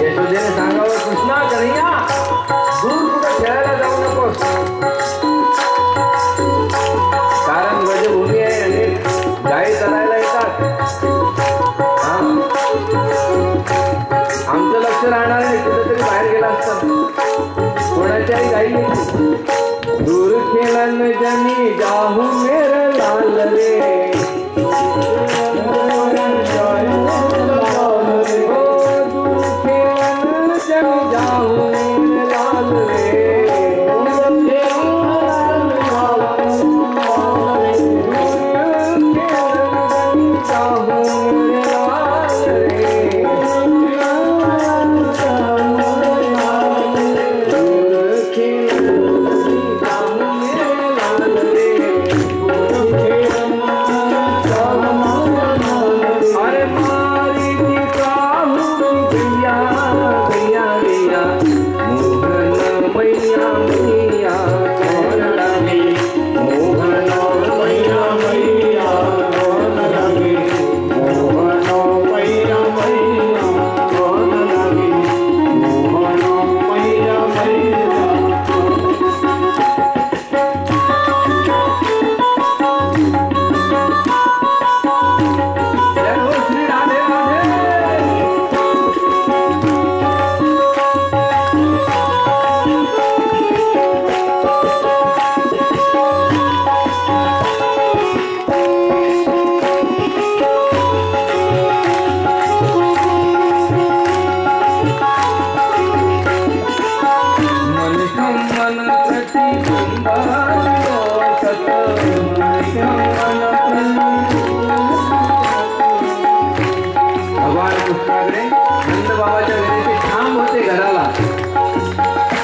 यशोदेने सांगावं, कृष्णा कन्हैया दूर कुठं खेळायला जाऊ नकोस, कारण व्रजभूमी आहे आणि गायी चरायला येतात. आमचं लक्ष राहणार नाही, कुठेतरी बाहेर गेला असतात, कोणाच्याही गायी. दूर खेलन जनी जाहू मेरे लाल रे,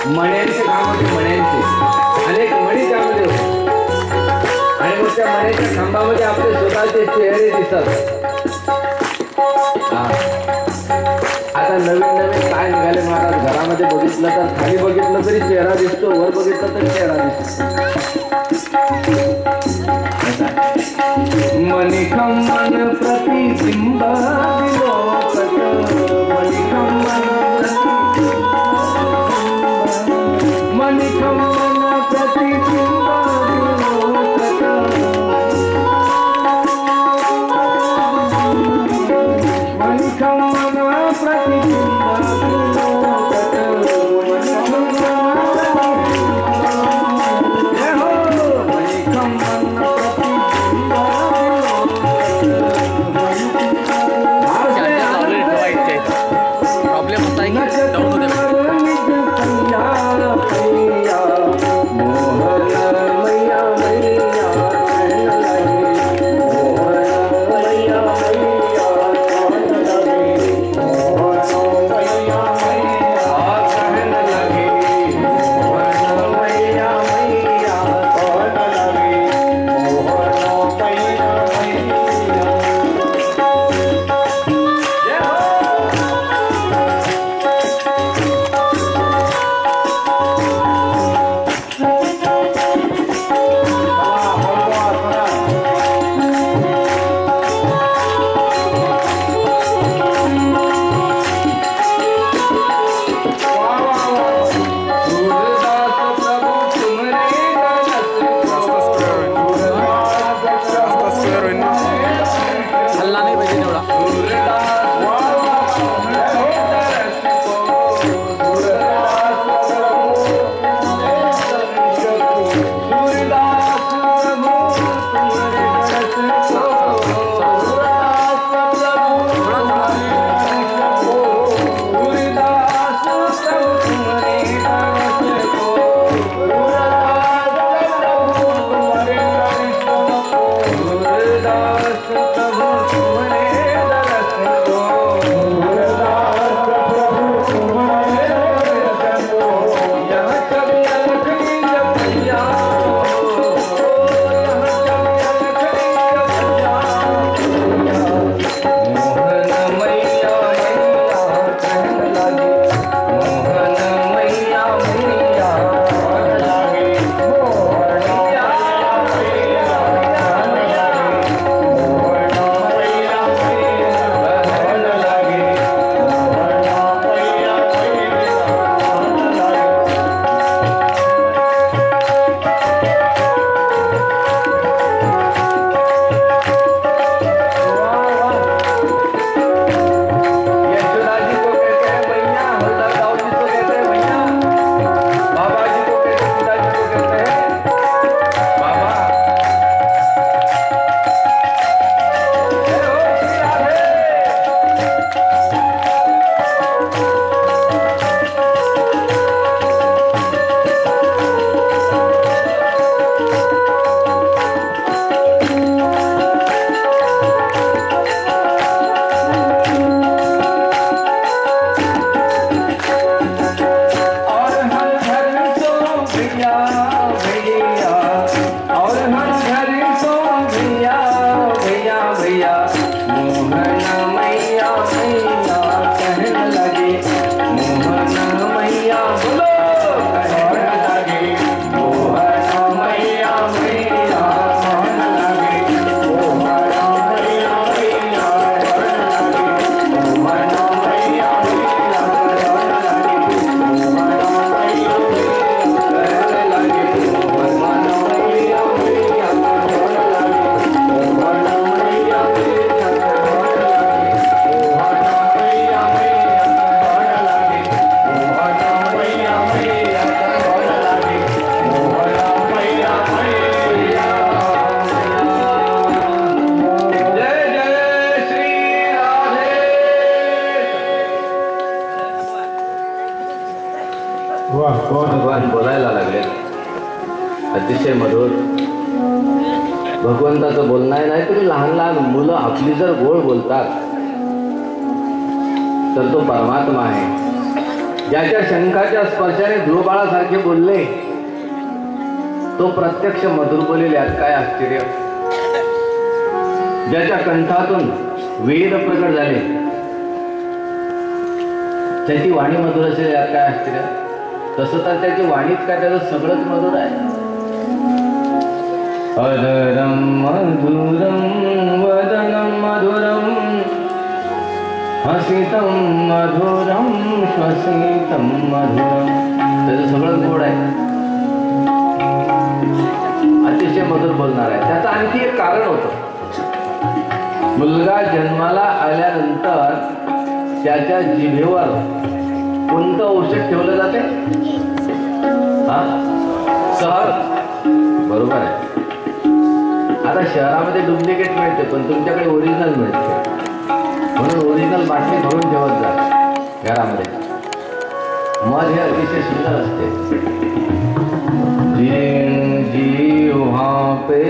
मण्यांचे काम होते, मण्यांचे अनेक मणी त्यामध्ये होते आणि मग त्या मण्याच्या खांबामध्ये आपले स्वतःचे चेहरे दिसतात. आता नवीन नवीन काय निघाले महाराज, घरामध्ये बघितलं तर खाली बघितलं तरी चेहरा दिसतो, वर बघितलं तरी चेहरा दिसतो. मणिखंबन प्रतिबिंब विलोकत, मणिखंबन प्रतिबिंब विलोकत, मणिखंबन प्रतिबिंब विलोकत. भगवान बोलायला लागले, अतिशय मधुर भगवंताचं बोलणं आहे. नाहीतरी लहान लहान मुलं आपली जर गोड बोलतात तर तो परमात्मा आहे. ज्याच्या शंखाच्या स्पर्शाने ध्रुवबाळासारखे बोलले तो प्रत्यक्ष मधुर बोलेल, यात काय आश्चर्य. ज्याच्या कंठातून वेद प्रकट झाले त्याची वाणी मधुर असेल, यात काय आश्चर्य. तसं तर त्याची वाणीच काय, त्याचं सगळंच मधुर आहे. अधरम मधुरम वदनम मधुरम हसितम मधुरम श्वसितम मधुरम, त्याचं सगळं गोड आहे, अतिशय मधुर बोलणार आहे. त्याचं आणखी एक कारण होतं. मुलगा जन्माला आल्यानंतर त्याच्या जिभेवर कोणतं औषध ठेवलं जाते? सहर, बरोबर आहे. आता शहरामध्ये डुप्लिकेट मिळते पण तुमच्याकडे ओरिजिनल मिळते, म्हणून ओरिजिनल बाटली भरून ठेवत जा घरामध्ये. मध हे अतिशय सुंदर असते. जी वहाँ पे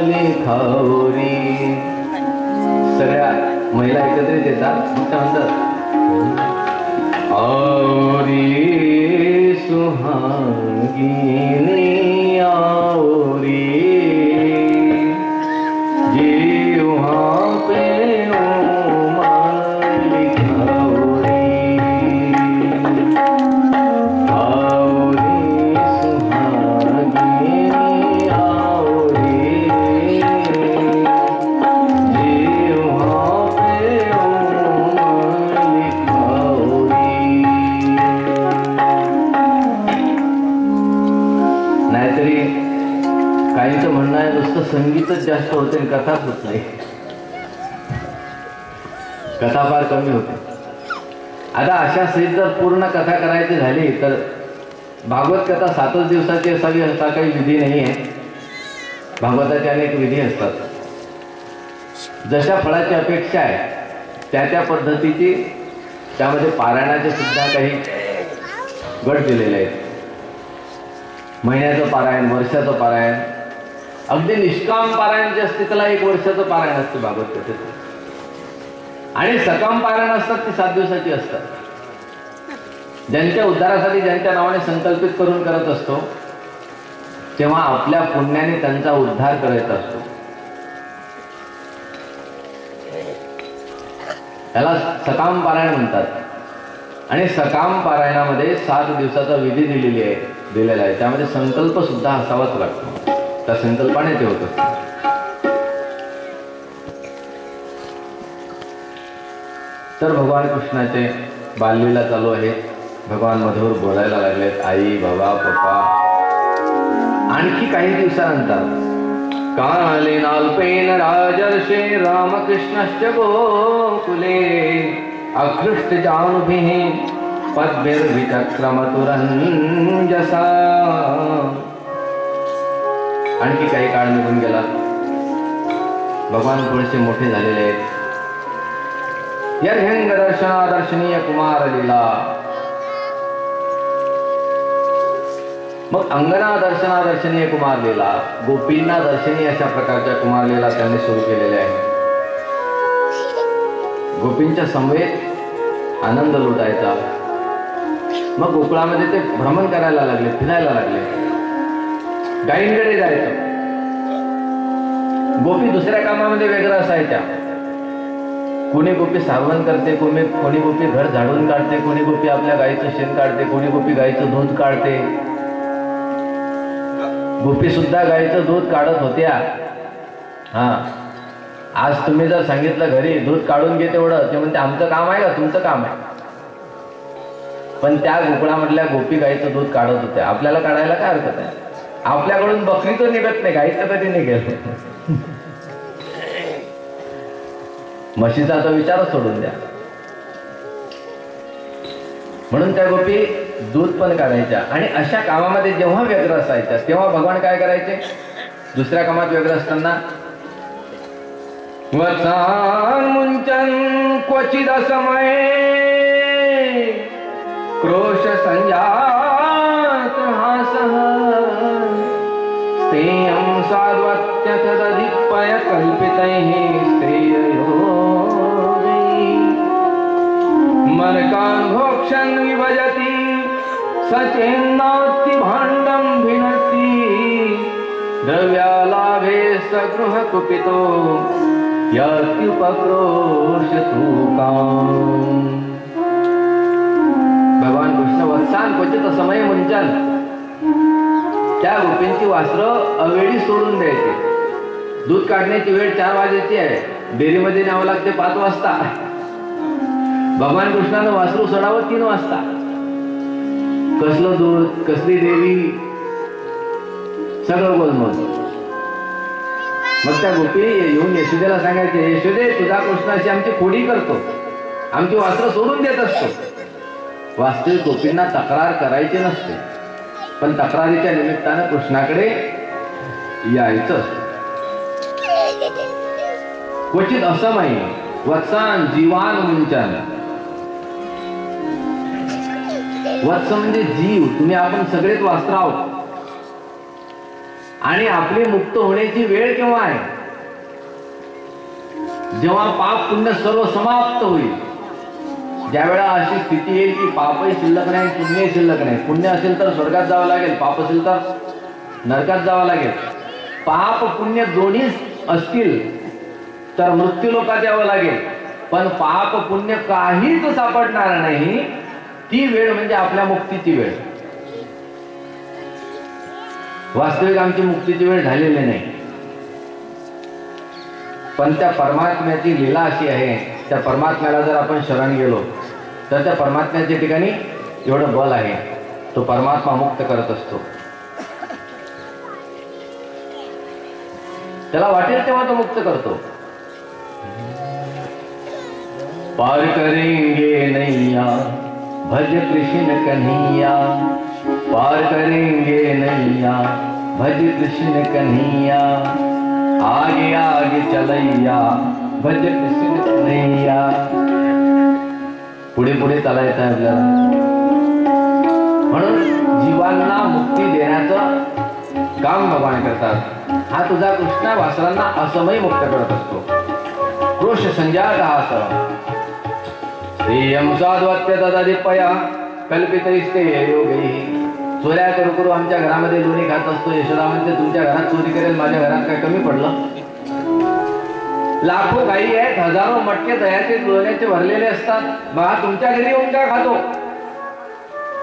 लिखावरी, सगळ्या महिला एकत्रित येतात, म्हणतात औरी सुहागिनी औरी जी वहाँ पे काहींचं म्हणणं आहे नुसतं संगीतच जास्त होते आणि कथाच होत नाही, कथा फार कमी होते. आता अशा सहित जर पूर्ण कथा करायची झाली तर भागवत कथा 7 दिवसाची असावी असा काही विधी नाही आहे. भागवताचे अनेक विधी असतात. जशा फळाची अपेक्षा आहे त्या पद्धतीची त्यामध्ये पारायणाचे सुद्धा काही गट दिलेले आहेत. महिन्याचं पारायण, वर्षाचं पारायण, अगदी निष्काम पारायण जे असते त्याला 1 वर्षाचं पारायण असते भागवत कथेचं. आणि सकाम पारायण असतात ती 7 दिवसाची असतात. ज्यांच्या उद्धारासाठी ज्यांच्या नावाने संकल्पित करून करत असतो तेव्हा आपल्या पुण्याने त्यांचा उद्धार करायचा असतो. त्याला सकाम पारायण म्हणतात. आणि सकाम पारायणामध्ये 7 दिवसाचा विधी दिलेला आहे. त्यामध्ये संकल्प सुद्धा असावाच लागतो. त्या संकल्पाने ते होत असते. तर भगवान कृष्णाचे बाललीला चालू आहे. भगवान मधुर बोलायला लागलेत. आई, बाबा, पप्पा. आणखी काही दिवसानंतर काले नाल्पेन राजर्षे रामकृष्णश्च गोकुले अकृष्ट जानुभिः पद्भिर्विचक्रमतुरञ्जसा. आणखी काही काळ निघून गेला. भगवान थोडेसे मोठे झालेले आहेत. यर्ह्यंग दर्शनीय कुमार लीला. मग अंगना दर्शनीय कुमार लीला, गोपींना दर्शनीय अशा प्रकारच्या कुमार लीला त्यांनी सुरू केलेल्या आहेत. गोपींच्या समवेत आनंद लुटायचा. मग गोकुळामध्ये ते भ्रमण करायला लागले, फिरायला लागले, गायींकडे जायचं. गोपी दुसऱ्या कामामध्ये वेगळं असायच्या. कोणी गोपी सारवण करते, कोणी गोपी घर झाडून काढते, कोणी गोपी आपल्या गाईचं शेण काढते, कोणी गोपी गाईचं दूध काढते. गोपी सुद्धा गाईचं दूध काढत होत्या. आज तुम्ही जर सांगितलं घरी दूध काढून घे तेवढं, ते म्हणते आमचं काम आहे का तुमचं काम आहे. पण त्या गोकुळामधल्या गोपी गाईचं दूध काढत होत्या. आपल्याला काढायला काय हरकत आहे. आपल्याकडून बकरीचं निघत नाही, गाईचं कधी निघेल. म्हशीचा आता विचारच सोडून द्या. म्हणून त्या गोपी दूध पण काढायच्या. आणि अशा कामामध्ये जेव्हा व्यग्र असायच्या तेव्हा भगवान काय करायचे. दुसऱ्या कामात व्यग्र असताना वत्सान मुंचन क्वचिद समय क्रोश संजात हासः स्तेयं साध्वत्यथदधिपय कल्पितैः स्तेययोगैः मर्कान् भोक्षन् विभजति सचेन्नाति भाण्डं भिनति द्रव्यालाभे सगृह कुपितो यत्युपक्रोशतु काम्। भगवान कृष्ण वत्सान क्वचित समय मुंचन त्या गोपींची वासरं अवेळी सोडून द्यायची. दूध काढण्याची वेळ 4 वाजेची आहे, डेअरीमध्ये न्यावं लागते 5 वाजता. भगवान कृष्णानं वासरू सोडावं 3 वाजता. कसलं दूध, कसली देवी, सगळं गोलमोल. मग त्या गोपी येऊन यशोदेला सांगायचे, यशोदे तुझा कृष्ण अशी आमची खोडी करतो, आमची वासरं सोडून देत असतो. वास्तविक गोपींना तक्रार करायची नसते, पण तक्रारीच्या निमित्तानं कृष्णाकडे यायचं असतं. क्वचित असमय वत्सान जीवान मुंचन. वत्स म्हणजे जीव, तुम्ही आपण सगळेच वास्त्र आहोत. आणि आपली मुक्त होण्याची वेळ केव्हा आहे? जेव्हा पाप पुण्य सर्व समाप्त होईल. ज्यावेळा अशी स्थिती येईल की पापही शिल्लक नाही, पुण्यही शिल्लक नाही. पुण्य असेल तर स्वर्गात जावं लागेल, पाप असेल तर नरकात जावं लागेल. पाप पुण्य दोन्ही असतील तर मृत्यू लोकात यावं लागेल. पण पाप पुण्य काहीच सापडणार नाही. ती वेळ म्हणजे आपल्या मुक्तीची वेळ. वास्तविक आमची मुक्तीची वेळ झालेली नाही, पण त्या परमात्म्याची लीला अशी आहे, त्या परमात्म्याला जर आपण शरण गेलो तर त्या परमात्म्याच्या ठिकाणी एवढं बल आहे. तो परमात्मा मुक्त करत असतो. त्याला वाटेल तेव्हा तो मुक्त करतो. पार करेंगे नैया भज कृष्ण कन्हैया, पार करेंगे नैया भज कृष्ण कन्हैया, आगे आगे चलैया भज कृष्ण कन्हैया. पुढे पुढे चालायचं आहे आपल्याला. म्हणून जीवांना मुक्ती देण्याचं काम भगवान करतात. हा तुझा कृष्ण वासरांना असमय मुक्त करत असतो. क्रोश संजात हास स्त्रियं साध्वत्य तदधिपया कल्पितैस्ते योगैः. चोऱ्या करू करू आमच्या घरामध्ये लोणी खात असतो. यशोदा म्हणते तुमच्या घरात चोरी करेल, माझ्या घरात काय कमी पडलं? लाखो गायी आहेत, हजारो मटके दह्याचे लोण्याचे भरलेले असतात. मग तुमच्या घरी येऊन काय खातो?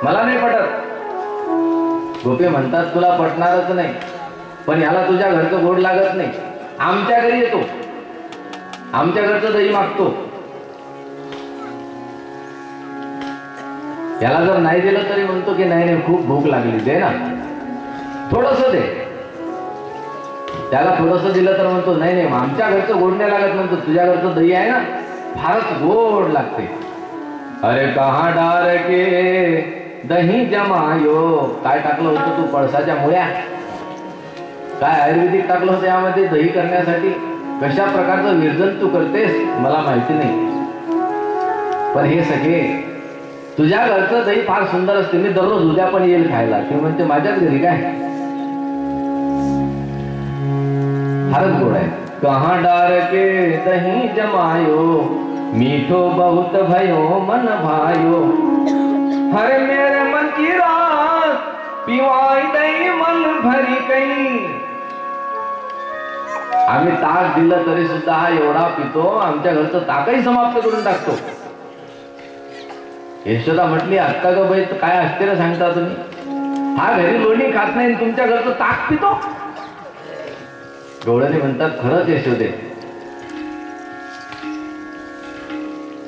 मला नाही पटत. गोपी म्हणतात तुला पटणारच नाही, पण याला तुझ्या घरचं गोड लागत नाही. आमच्या घरी येतो, आमच्या घरचं दही मागतो. याला जर नाही दिलं तरी म्हणतो की नाही नाही खूप भूक लागली, दे ना थोडंसं दे. त्याला थोडंसं दिलं तर म्हणतो नाही नाही आमच्या घरचं गोड नाही लागत. म्हणतो तुझ्या घरचं दही आहे ना फारच गोड लागते. अरे कहा डार के दही जमायो. काय टाकलं होतं तू? पळसाच्या मुळ्या. काय आयुर्वेदिक टाकलं होतं यामध्ये दही करण्यासाठी? कशा प्रकारचं विरजन तू करतेस मला माहिती नाही, पण हे सगळे तुझ्या घरचं दही फार सुंदर असते. मी दररोज उद्या पण येईल खायला. ते म्हणते माझ्याच घरी काय फारच गोड आहे. कहा डार के दही जमायो, मीठो बहुत भयो मन भायो. हरे मेरे मन की रात पिवाई दही मन भरी कई. आम्ही ताक दिलं तरी सुद्धा हा एवढा पितो, आमच्या घरचं ताकही समाप्त करून टाकतो. यशोदा म्हटली आत्ता ग बाई काय आश्चर्य सांगता तुम्ही? हा घरी लोणी खात नाही, तुमच्या घरचं ताक पितो. गवळणी म्हणतात खरंच यशोदे,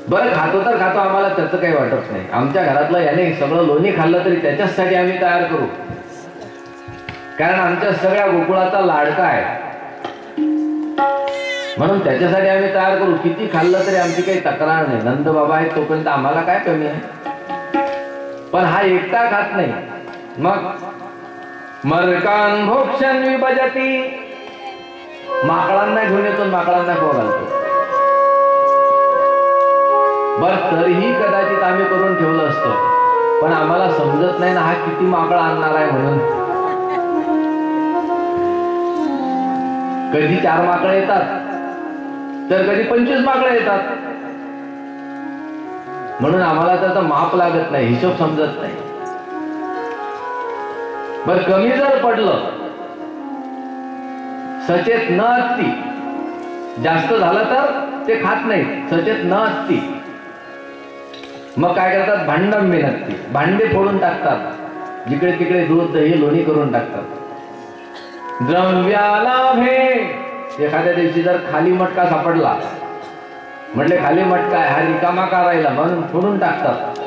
बरं खातो तर खातो, आम्हाला त्याचं काही वाटत नाही. आमच्या घरातलं याने सगळं लोणी खाल्लं तरी त्याच्यासाठी आम्ही तयार करू, कारण आमच्या सगळ्या गोकुळाचा लाडका आहे म्हणून त्याच्यासाठी आम्ही तयार करू. किती खाल्लं तरी आमची काही तक्रार नाही. नंद बाबा आहेत तोपर्यंत आम्हाला काय कमी आहे. पण हा एकटा खात नाही. मग मर्कान भोक्षण विभजती. माकडांना घेऊन येतो, माकडांना खाऊ घालतो. बर तरीही कदाचित आम्ही करून ठेवलं असतं पण आम्हाला समजत नाही ना हा किती माकड आणणार आहे म्हणून. कधी 4 माकडं येतात तर कधी 25 माकडं येतात. म्हणून आम्हाला त्याचा माप लागत नाही, हिशोब समजत नाही. बर कमी जर पडलं, सचेत न असती, जास्त झालं तर ते खात नाही, सचेत न असती, मग काय करतात, भांडण बिनसती, भांडे फोडून टाकतात, जिकडे तिकडे दूध दही लोणी करून टाकतात. द्रव्याला भे, एखाद्या दिवशी जर खाली मटका सापडला, म्हटले खाली मटका आहे, हा रिकामा का राहिला म्हणून फोडून टाकतात.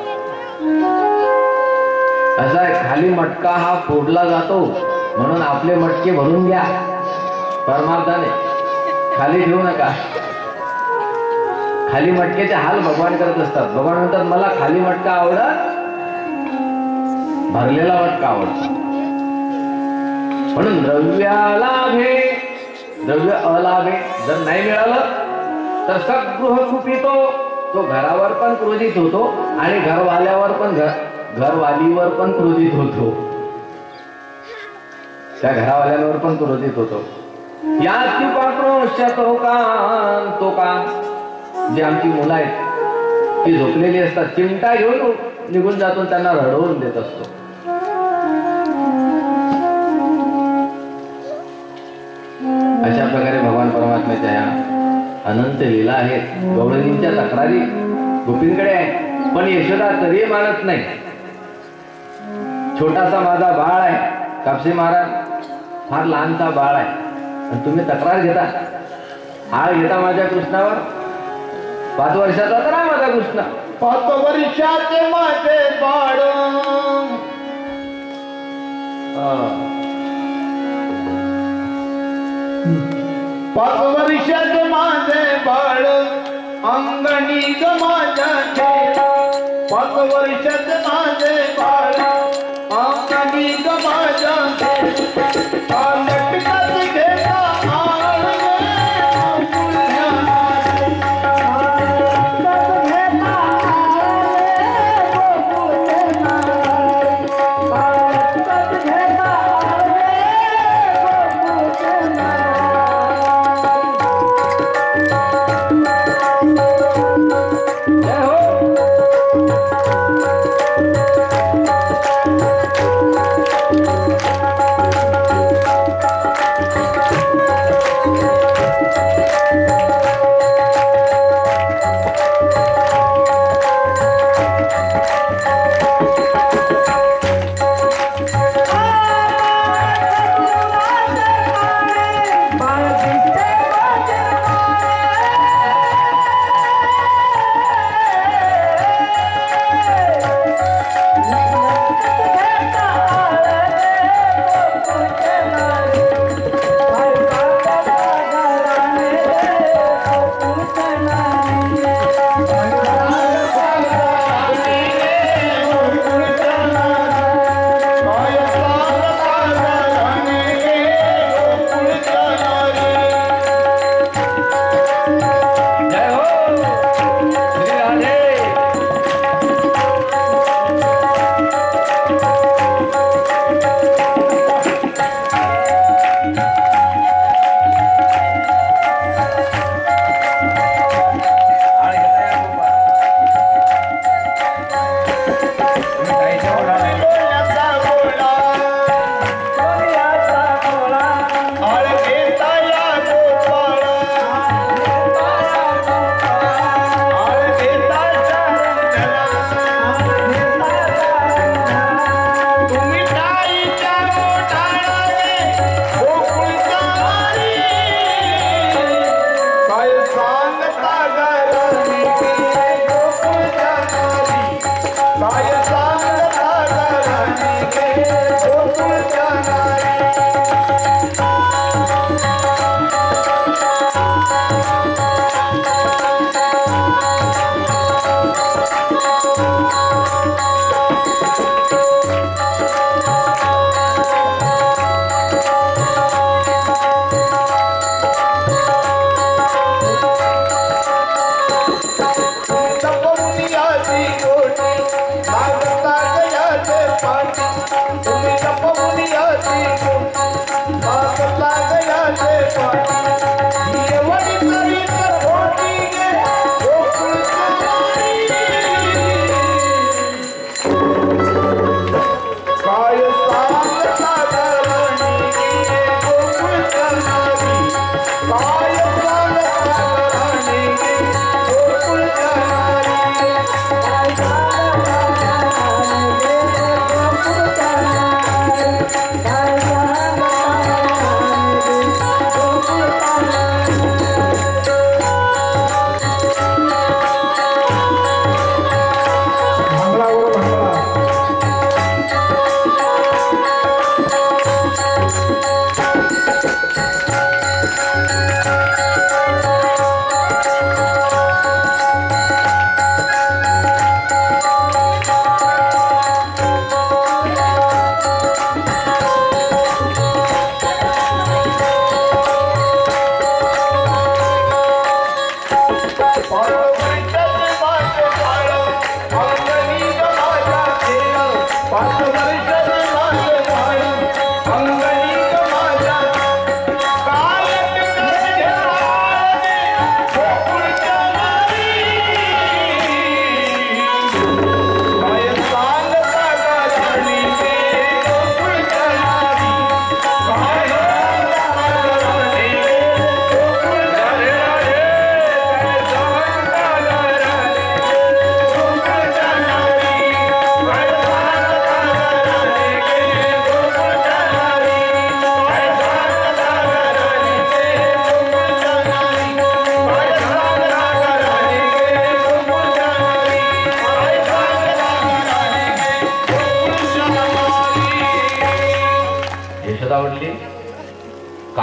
असा आहे, खाली मटका हा फोडला जातो म्हणून आपले मटके भरून घ्या परमार्थाने, खाली ठेवू नका. खाली मटक्याचे हाल भगवान करत असतात. भगवान म्हणतात मला खाली मटका आवडत, भरलेला मटका आवडत. म्हणून द्रव्यालाभे, द्रव्य अलाभे, जर नाही मिळालं तर सगृह कुपितो, तो घरावर पण क्रोधित होतो आणि घरवाल्यावर पण घरवालीवर पण क्रोधित होतो, त्या घरावाल्यांवर पण क्रोधित होतो. या तो का, जी आमची मुलं आहेत ती झोपलेली असतात, चिमटा घेऊन निघून जातो, त्यांना रडवून देत असतो. अशा प्रकारे भगवान परमात्म्याच्या या अनंत लीला आहेत. गवळणींच्या तक्रारी गोपींकडे आहे, पण यशोदा तरी मानत नाही. छोटासा माझा बाळ आहे, कापसे महाराज फार लहानसा बाळ आहे, आणि तुम्ही तक्रार घेता, हाळ घेता माझ्या कृष्णावर. 5 वर्षाचा तर आहे माझा कृष्ण, 5 वर्षाचे माझे बाळ, 5 वर्षाचे माझे बाळ, अंगणी ग माझ्या खेळ. 5 वर्षाचे माझे बाळ, अंगणी ग माझ्या खेळ. लटकत घेता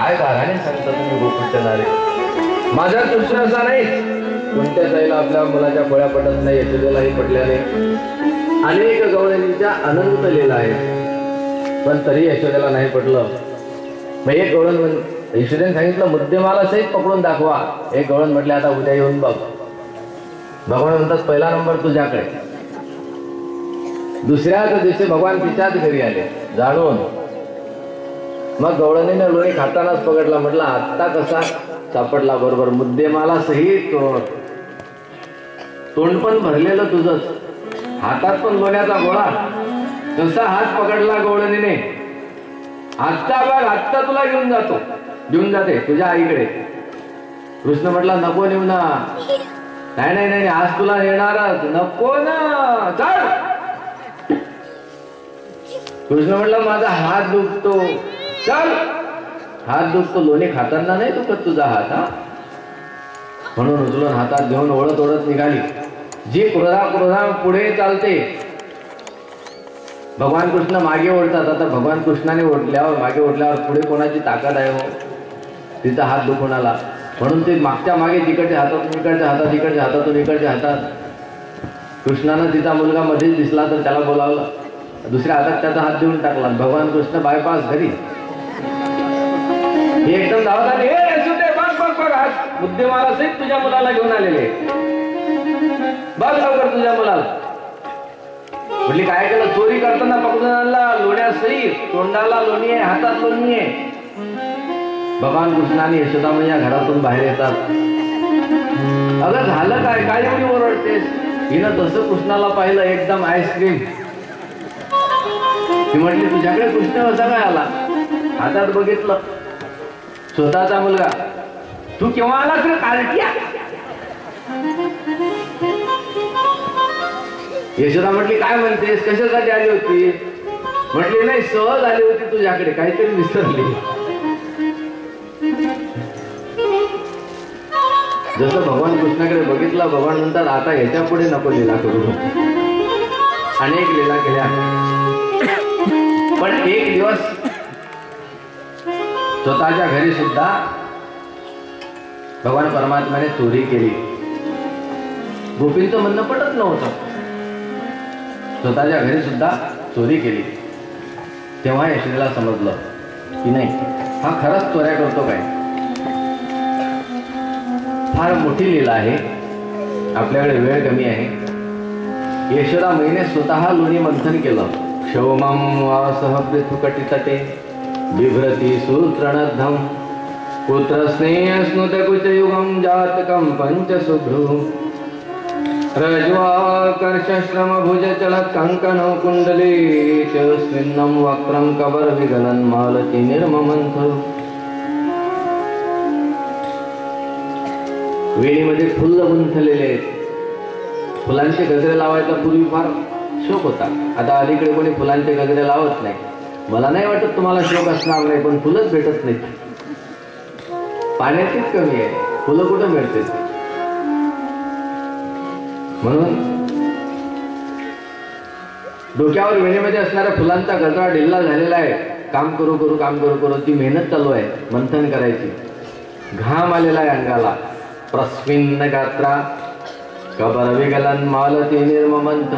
काय गाराने सांगता तुम्ही गोकुळच्या नारे. माझा कृष्ण असा नाही, कोणत्याच आईला आपल्या मुलाच्या पोळ्या पडत नाही, यशोदेलाही पडल्या नाही. अनेक गवळणींच्या अनंत लीला आहेत, पण तरी यशोदेला नाही पडलं. मग एक गवळण यशोदेने सांगितलं मुद्देमाला सहित पकडून दाखवा. एक गवळण म्हटले आता उद्या येऊन बघ. भगवान म्हणतात पहिला नंबर तुझ्याकडे. दुसऱ्याच दिवशी भगवान तिच्याच घरी आले जाणून. मग गवळणीने लोणी खातानाच पकडला. म्हटलं आत्ता कसा सापडला बरोबर, मुद्देमाला सहित तोंड पण भरलेलं तुझंच, हातात पण लोण्याचा गोळा, कसा हात पकडला गवळणीने. आत्ता बघ, आत्ता तुला घेऊन जातो, घेऊन जाते तुझ्या आईकडे. कृष्ण म्हटला नको नेऊ ना. नाही नाही नाही, आज तुला नेणारच. नको ना, चल. कृष्ण म्हटला माझा हात दुखतो. चल. हात दुखतो, लोणी खाताना नाही दुखत तुझा हात. हा म्हणून उचलून हातात घेऊन ओढत ओढत निघाली. जी क्रोधा पुढे चालते, भगवान कृष्ण मागे ओढतात. आता भगवान कृष्णाने ओढल्यावर, मागे ओढल्यावर पुढे कोणाची ताकद आहे हो. तिचा हात दुखून आला म्हणून ते मागच्या मागे तिकडच्या हातातून इकडच्या हातात, इकडच्या हातातून इकडच्या हातात. कृष्णानं तिचा मुलगा मध्येच दिसला तर त्याला बोलावलं, दुसऱ्या हातात त्याचा हात देऊन टाकला. भगवान कृष्ण बायपास घरी. हे एकदम धावत आले, बघ बघ बघ, आज मुद्देमाला सहित तुझ्या मुलाला घेऊन आलेले, बघ लवकर तुझ्या मुलाला. म्हणजे काय केलं, चोरी करताना पकडून आणला लोण्या सहित. तोंडाला लोणी आहे, हातात लोणी आहे. भगवान कृष्णाने यशोदा मैया घरातून बाहेर येतात. अगं झालं काय, काय एवढी ओरडतेस. हिनं तसं कृष्णाला पाहिलं, एकदम आईस्क्रीम. ती म्हटली तुझ्याकडे कृष्ण कसा काय आला. हातात बघितलं स्वतःचा मुलगा. तू केव्हा आलास रे कार्टिया. यशोदा म्हटली काय म्हणतेस, कशासाठी आली होती. म्हटली नाही सहज आली होती तुझ्याकडे, काहीतरी विसरली. जसं भगवान कृष्णाकडे बघितलं, भगवान म्हणतात आता याच्या पुढे नको लीला करू. अनेक लीला केल्या, पण एक दिवस स्वतःच्या घरी सुद्धा भगवान परमात्म्याने चोरी केली. गोपींचं म्हणणं पटत नव्हतं. स्वतःच्या घरी सुद्धा चोरी केली. तेव्हा यशोदेला समजलं की नाही, हा खरंच चोऱ्या करतो काय. फार मोठी लीला आहे, आपल्याकडे वेळ कमी आहे. यशोदा मैने स्वतः लोणी मंथन केलं. क्षौमं वासः पृथुकटितटे बिभ्रती सूत्रणद्धं पुत्र स्नेहस्नुतकुचयुगं जातकं पंचसुभ्रू रज्वाकर्षश्रमभुजचलत् कङ्कणौ कुण्डली च स्निग्धं वक्त्रं कबरविगलन् मालती निर्ममन्थ. वेणीमध्ये फुल गुंथलेले आहेत. फुलांचे गजरे लावायचा पूर्वी फार शौक होता. आता अलीकडे कोणी फुलांचे गजरे लावत नाही. मला नाही वाटत तुम्हाला शौक असणार नाही, पण फुलंच भेटत नाहीत. पाण्याचीच कमी आहे, फुलं कुठं मिळते. म्हणून डोक्यावर वेणीमध्ये असणाऱ्या फुलांचा गजरा ढिल्ला झालेला आहे. काम करू करू काम करू करू ती मेहनत चालू आहे मंथन करायची. घाम आलेला आहे अंगाला. प्रस्मिन्न गात्रा कबरविगलन मालती निर्ममंथ.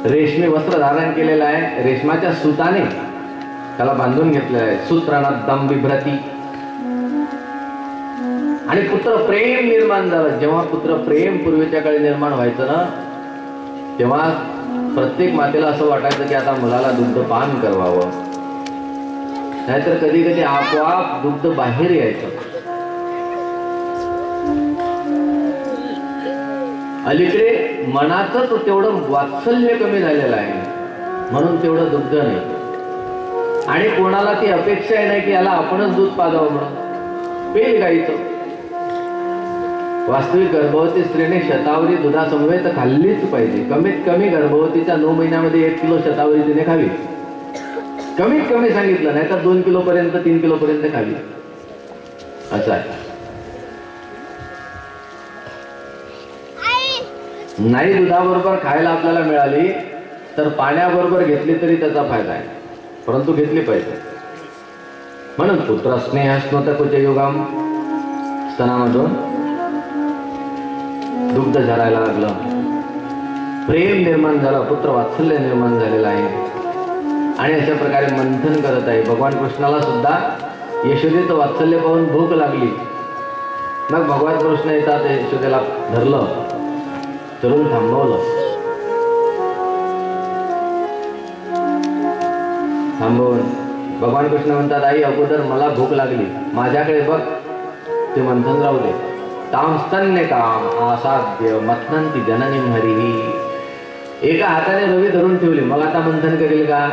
रेशमी वस्त्र धारण केलेलं आहे, रेशमाच्या सुताने त्याला बांधून घेतलेलं आहे. सूत्रनद्धं बिभ्रती. आणि पुत्र प्रेम निर्माण झालं. जेव्हा पुत्र प्रेम पूर्वीच्या काळी निर्माण व्हायचं ना, तेव्हा प्रत्येक मातेला असं वाटायचं की आता मुलाला दुग्धपान करवावं. नाहीतर कधी कधी आपोआप दुग्ध बाहेर यायचं. अलीकडे मनाचंच तेवढं वात्सल्य कमी झालेलं आहे, म्हणून तेवढं दुग्ध नाही. आणि कोणाला ती अपेक्षा नाही की याला आपणच दूध पाजावं म्हणून. पेल गाईचं. वास्तविक गर्भवती स्त्रीने शतावरी दुधासमवेत खाल्लीच पाहिजे. कमीत कमी गर्भवतीच्या 9 महिन्यामध्ये 1 किलो शतावरी तिने खावी. कमीत कमी सांगितलं, नाही तर 2 किलो पर्यंत 3 किलो पर्यंत खावी, असं आहे. नाही दुधाबरोबर खायला आपल्याला मिळाली तर पाण्याबरोबर घेतली तरी त्याचा फायदा आहे, परंतु घेतली पाहिजे. म्हणून पुत्र स्नेह स्नोत कुच युगाम, स्तनामधून दुग्ध झरायला लागलं, प्रेम निर्माण झालं, पुत्र वात्सल्य निर्माण झालेलं आहे. आणि अशा प्रकारे मंथन करत आहे. भगवान कृष्णाला सुद्धा यशोदेचं वात्सल्य पाहून भूक लागली. मग भगवान कृष्ण येतात, यशोदेला धरलं, चरून थांबवलं. थांबवून भगवान कृष्ण म्हणतात, आई अगोदर मला भूक लागली, माझ्याकडे बघ, ते मंथन राहू दे. ताम स्तन्य काम आसाद्य मथनंती जननी हरिही. एका हाताने रवी धरून ठेवली, मग आता मंथन करेल का?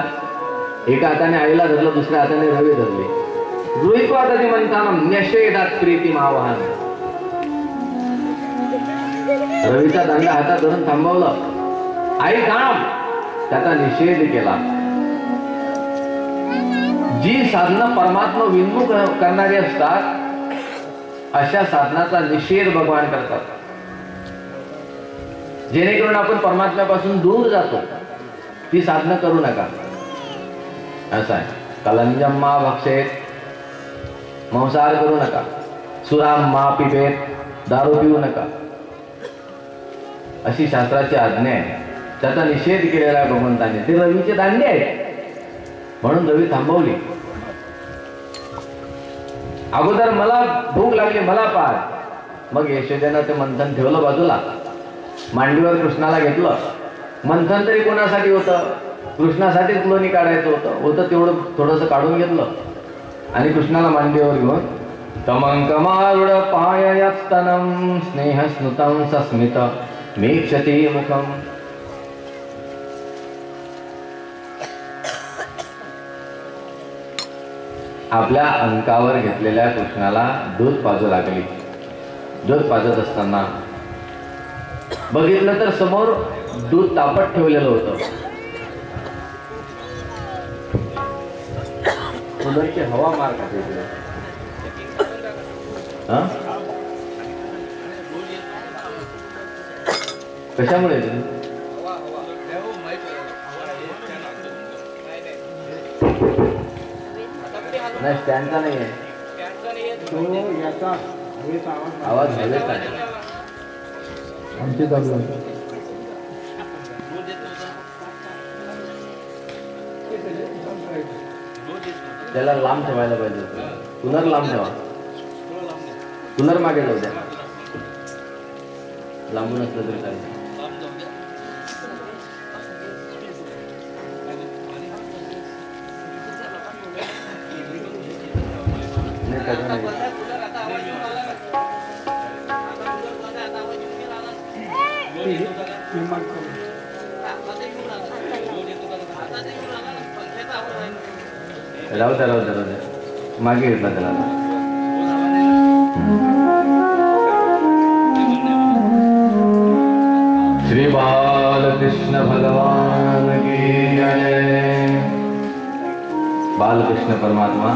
एका हाताने आईला धरलं, दुसऱ्या हाताने रवी धरले. गृहीत्वा तदी मंथनम न्यषेधात प्रीती मावहान. रवीचा दांडा हातात धरून थांबवलं. आई थांब, त्याचा निषेध केला. जी साधनं परमात्मा विन्मुख करणारी असतात, अशा साधनाचा निषेध भगवान करतात, जेणेकरून आपण परमात्म्यापासून दूर जातो. ती साधनं करू नका. असं आहे. कलंजम मा भक्षेत, मांसाहार करू नका. सुराम मा पिबेत, दारू पिऊ नका. अशी शास्त्राची आज्ञा आहे. त्याचा निषेध केलेला आहे भगवंताने. ते रवीचे दांडे आहेत, म्हणून रवी थांबवली. अगोदर मला भूक लागली, मला पार. मग यशोदेनं ते मंथन ठेवलं बाजूला, मांडीवर कृष्णाला घेतलं. मंथन तरी कोणासाठी होतं? कृष्णासाठीच लोणी काढायचं होतं तेवढं थोडंसं काढून घेतलं आणि कृष्णाला मांडीवर घेऊन तमंकमारुड पाययस्तनं स्नेह स्नुतं सस्मित मीक्षति मुखम. आपल्या अंकावर घेतलेल्या कृष्णाला दूध पाजू लागली. दूध पाजत असताना बघितलं तर समोर दूध तापत ठेवलेलं होतं. कूलरची हवा मार खाते इकडे. कशामुळे? नाही, स्टँडचा नाही आहे. आवाज हवेचा आहे. आमची चालू आहे. त्याला लांब ठेवायला पाहिजे. कुलर लांब ठेवा. कुलर मागे जाऊ द्या. लांबून असलं तरी चालेल. राहू द्या मागे घेतला त्याला. श्री बालकृष्ण भगवान की जय. बालकृष्ण परमात्मा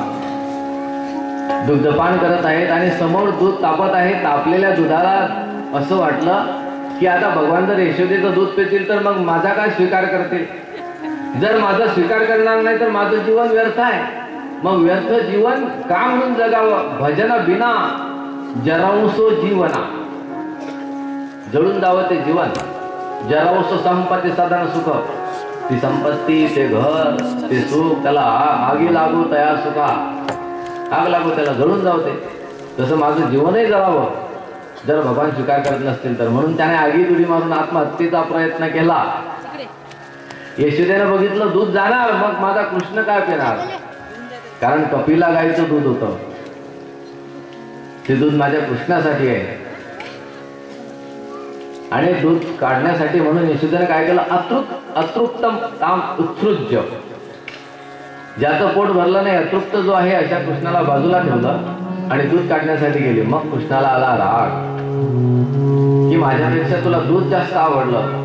दुग्धपान करत आहेत आणि समोर दूध तापत आहे. तापलेल्या दुधाला असं वाटलं की आता भगवान जर यशोदेचं दूध पितील तर मग माझा काय स्वीकार करतील. जर माझा स्वीकार करणार नाही तर माझं जीवन व्यर्थ आहे. मग व्यर्थ जीवन का म्हणून जगावं? भजन बिना जरावसो जीवना. जळून जावं ते जीवन. जरावसो संपत्ती साधन सुख. ती संपत्ती, ते घर, ते सुख, त्याला आगी लागू तया सुखा. आग लागू, त्याला जळून जावं ते. तसं माझं जीवनही जळावं जर भगवान स्वीकार करत नसतील तर. म्हणून त्याने आगीत उडी मारून आत्महत्येचा प्रयत्न केला. यशोदेनं बघितलं दूध जाणार, मग माझा कृष्ण काय पिणार? कारण कपिला गायचं दूध होतं. ते दूध माझ्या कृष्णासाठी आहे. आणि दूध काढण्यासाठी म्हणून यशोदेनं काय केलं? अतृप्तम ताम उत्सृज्य. ज्याचं पोट भरलं नाही, अतृप्त जो आहे, अशा कृष्णाला बाजूला ठेवलं आणि दूध काढण्यासाठी गेली. मग कृष्णाला आला राग की माझ्यापेक्षा तुला दूध जास्त आवडलं.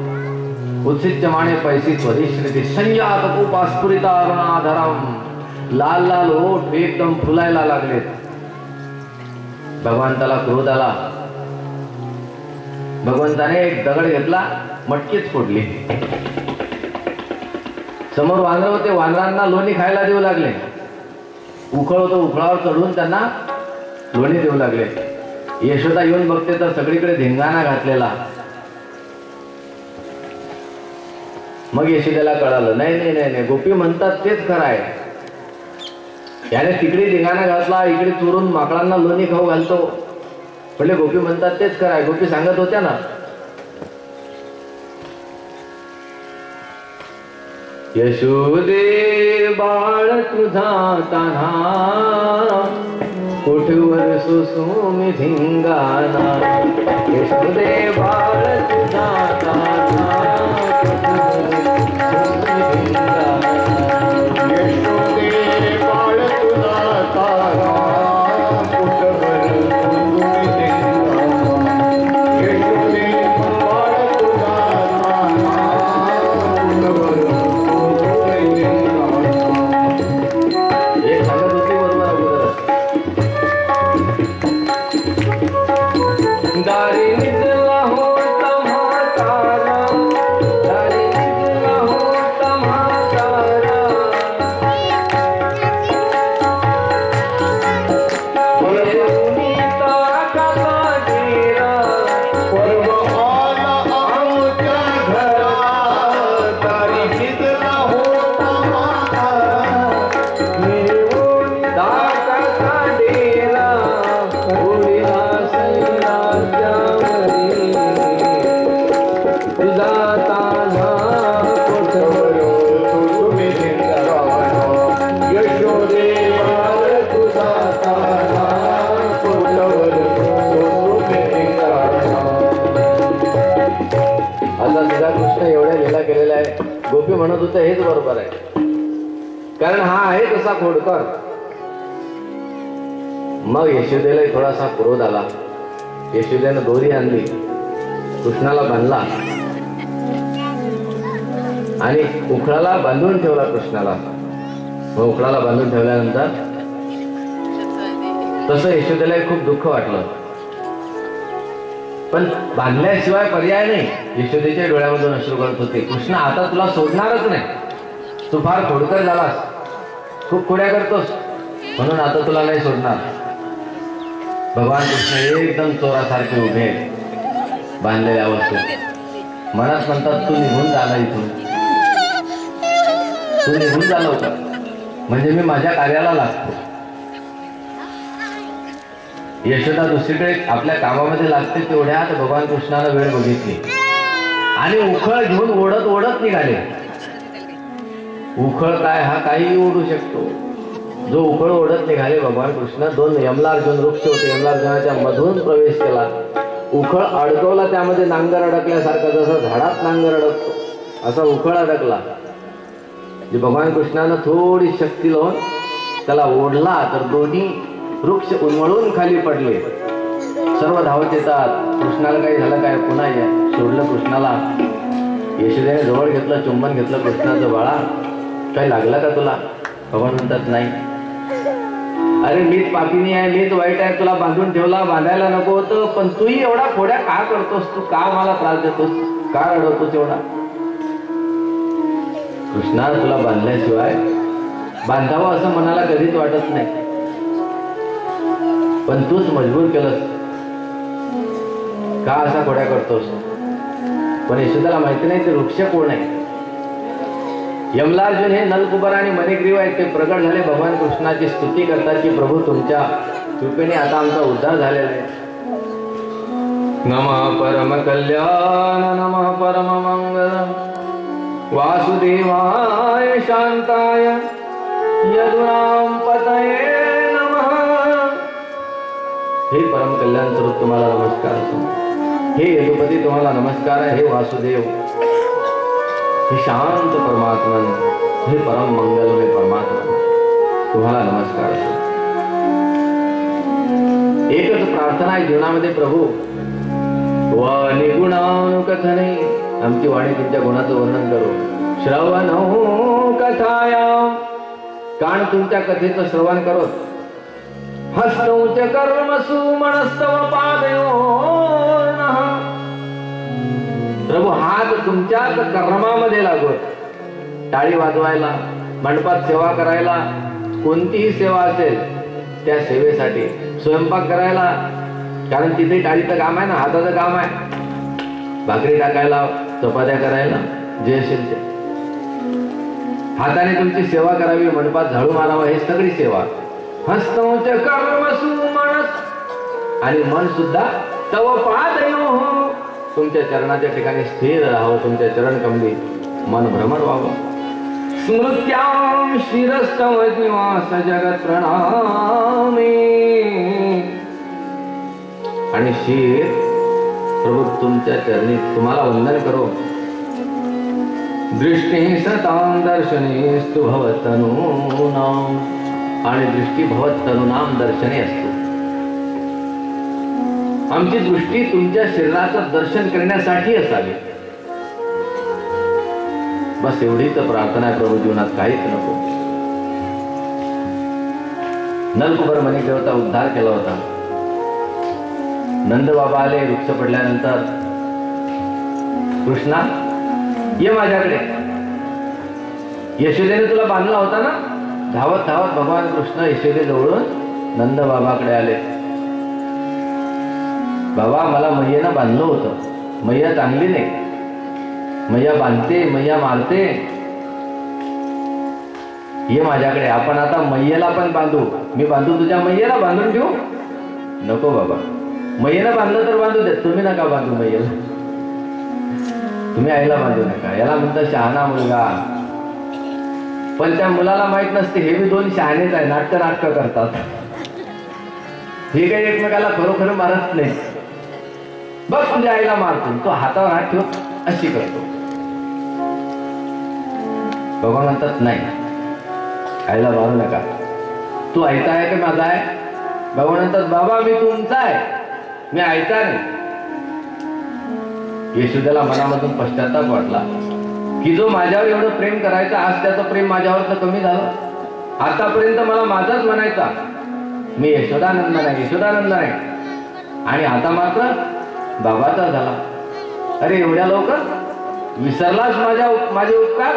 उत्सिच्यमाने पैसी स्वदेश्री संजात कुपास्फुरिता अरुणाधरम. लाल लाल ओठ एकदम फुलायला लागलेत. भगवंताला क्रोध आला. भगवंताने एक दगड घेतला, मटकीच फोडली. समोर वानर होते, वानरांना लोणी खायला देऊ लागले. उखळ होतं, उखळावर चढून त्यांना लोणी देऊ लागले. यशोदा येऊन बघते तर सगळीकडे धिंगाणा घातलेला. मग यशोदेला कळालं, नाही नाही नाही नाही, गोपी म्हणतात तेच खरं आहे. याने तिकडे धिंगाणा घातला, इकडे चुरून माकडांना लोणी खाऊ घालतो. म्हणजे गोपी म्हणतात तेच खरं आहे. गोपी सांगत होत्या ना, यशोदे बाळ तुझा तान्हा, कोठवर सोसू मी धिंगाणा. यशोदे बाळ तुझा तान्हा, यशोदे बाळ तुझा तारा, कुठवर तुम्ही धिंगाणा. यशोदे बाळ तुझा तारा, कुठवर तुम्ही धिंगाणा. हे सांगत होती बरोबर अगोदर. दारी निजला होता म्हातारा, दारी निजला होता म्हातारा. येऊनी ताकाचा डेरा, पर्व आला आमच्या घरात, दारी शिजला होता म्हातारा. येऊनी ताकाचा डेरा, उडीला सैराज्यावरी. तुझा तान्हा कोठवर तुम्ही धिंगाणा. यशोदे बाळ तुझा तारा, कुठवर तुम्ही धिंगाणा. आता तुझा कृष्ण एवढ्या लीला केलेला आहे. गोपी म्हणत होतं हेच बरोबर आहे, कारण हा आहे तसा खोडकर. मग यशोदेला थोडासा क्रोध आला. यशोदेनं दोरी आणली, कृष्णाला बांधला आणि उखळाला बांधून ठेवला कृष्णाला. मग उखळाला बांधून ठेवल्यानंतर तसं यशोदेला खूप दुःख वाटलं, पण बांधल्याशिवाय पर्याय नाही. यशोदेच्या डोळ्यामधून अश्रू गळत होते. कृष्ण आता तुला सोडणारच नाही, तू फार खोडकर झालास, खूप खोड्या करतोस, म्हणून आता तुला नाही सोडणार. भगवान कृष्ण एकदम चोरासारखे उभे बांधलेल्या अवस्थेत. मनात म्हणतात तू निघून झाला इथून, तू निघून झाला होता म्हणजे मी माझ्या कार्याला लागतो. यशोदा दुसरीकडे आपल्या कामामध्ये लागते, तेवढ्यात भगवान कृष्णाला वेळ बघितली आणि उखळ घेऊन ओढत ओढत निघाले. उखळ काय, हा काहीही ओढू शकतो. जो उखळ ओढत निघाले भगवान कृष्ण, दोन यमलार्जुन वृक्ष होते, यमलार्जुनाच्या मधून प्रवेश केला. उखळ अडकवला, त्यामध्ये नांगर अडकल्यासारखा, जसं झाडात नांगर अडकतो असा उखळ अडकला. जे भगवान कृष्णानं थोडी शक्ती लावून त्याला ओढला तर दोन्ही वृक्ष उन्मळून खाली पडले. सर्व धावत येतात, कृष्णाला काही झालं काय, पुन्हा सोडलं कृष्णाला. यशोदेने जवळ घेतलं, चुंबन घेतलं कृष्णाचं. बाळा काही लागलं का तुला? भगवान म्हणतात नाही. अरे मीच पापिनी आहे, मीच वाईट आहे, तुला बांधून ठेवला, बांधायला नको होतं, पण तूही एवढा खोड्या का करतोस? तू का मला त्रास देतोस, का रडवतोस एवढा? कृष्णा तुला बांधल्याशिवाय बांधावं असं मनाला कधीच वाटत नाही, पण तूच मजबूर केलंस. का असा खोड्या करतोस? पण यशोदाला माहिती नाही ते वृक्ष कोण आहे. यमलार्जुन हे नलकुबर आणि मणिग्रीव आहेत. ते प्रगट झाले, भगवान कृष्णाची स्तुती करतात की प्रभू तुमच्या कृपेने आता आमचा उद्धार झालेला आहे. नमः परम कल्याण, नमः परम मंगल, वासुदेवाय शांताय यदुराम पतये नमः. हे परम कल्याण स्वरूप तुम्हाला नमस्कार असो. हे यदुपती तुम्हाला नमस्कार आहे. हे वासुदेव, हे शांत परमात्मन, हे परम मंगलमय परमात्मा, तुम्हाला नमस्कार असो. एकच प्रार्थना आहे जीवनामध्ये, प्रभू वाणी गुणानुकथने, आमची वाणी तुमच्या गुणाचं वर्णन करो. श्रवणो कथाया, कान तुमच्या कथेचं श्रवण करो. हस्तौच कर्मसु मनस्तव पादयोर्नः, प्रभू हात तुमच्याच कर्मामध्ये लागो. टाळी वाजवायला, मंडपात सेवा करायला, कोणतीही सेवा असेल त्या सेवेसाठी स्वयंपाक करायला, कारण तिथे टाळीचं काम आहे ना, हाताचं काम आहे, भाकरी टाकायला, चपात्या करायला, जे असेल ते हाताने तुमची सेवा करावी, मंडपात झाडू मारावा, हे सगळी सेवा. हस्तोच कर्म सुमनस, आणि मन सुद्धा तव पादयो, तुमच्या चरणाच्या ठिकाणी स्थिर राहावं, तुमच्या चरण कमली मन भ्रमण व्हावं. स्मृत्याम शिरस्तव निवास जगत प्रणामे, आणि शिर प्रभू तुमच्या चरणी तुम्हाला वंदन करो. दृष्टी सतां दर्शनेस्तु भवतनूनाम, आणि दृष्टी भवतनूनाम दर्शने असतो. आमची दृष्टी तुमच्या शरीराचं दर्शन करण्यासाठी असावी. बस एवढीच प्रार्थना आहे प्रभू, जीवनात काहीच नको. नलकुबर मणी देवता उद्धार केला होता. नंद बाबा आले वृक्ष पडल्यानंतर, कृष्णा ये माझ्याकडे. यशोदेने तुला बांधला होता ना. धावत धावत भगवान कृष्ण यशोदे जवळून नंद बाबाकडे आले. बाबा मला मैयेनं बांधलं होतं, मैया चांगली नाही, मैया बांधते, मैया मारते, ये माझ्याकडे. आपण आता मैयेला पण बांधू. मी बांधू तुझ्या मैयेला, बांधून ठेवू नको बाबा. मैयेला बांधलं तर बांधू देत, तुम्ही नका बांधू मैयेला, तुम्ही आईला बांधू नका. याला म्हणतात शहाणा मुलगा. पण त्या मुलाला माहित नसते हे बी दोन शहाणेच आहे, नाटक करतात. हे काही एकमेकाला खरोखर मारत नाही. बघ तुझ्या आईला मारतो, तो हातावर हात ठेव अशी करतो. बाबा म्हणतात नाही, आईला मारू नका, तू आईचा आहे का माझा आहे. बाबा म्हणतात बाबा मी तुमचा आहे, मी आईचा नाही. येशुदेला मनामधून पश्चाताप वाटला की जो माझ्यावर एवढं प्रेम करायचा, आज त्याचं प्रेम माझ्यावर तर कमी झालं. आतापर्यंत मला माझाच म्हणायचा, मी यशोदानंद नाही, यशोदानंद नाही, आणि आता मात्र बाबाचा झाला. अरे एवढ्या लवकर विसरलास माझे उपकार.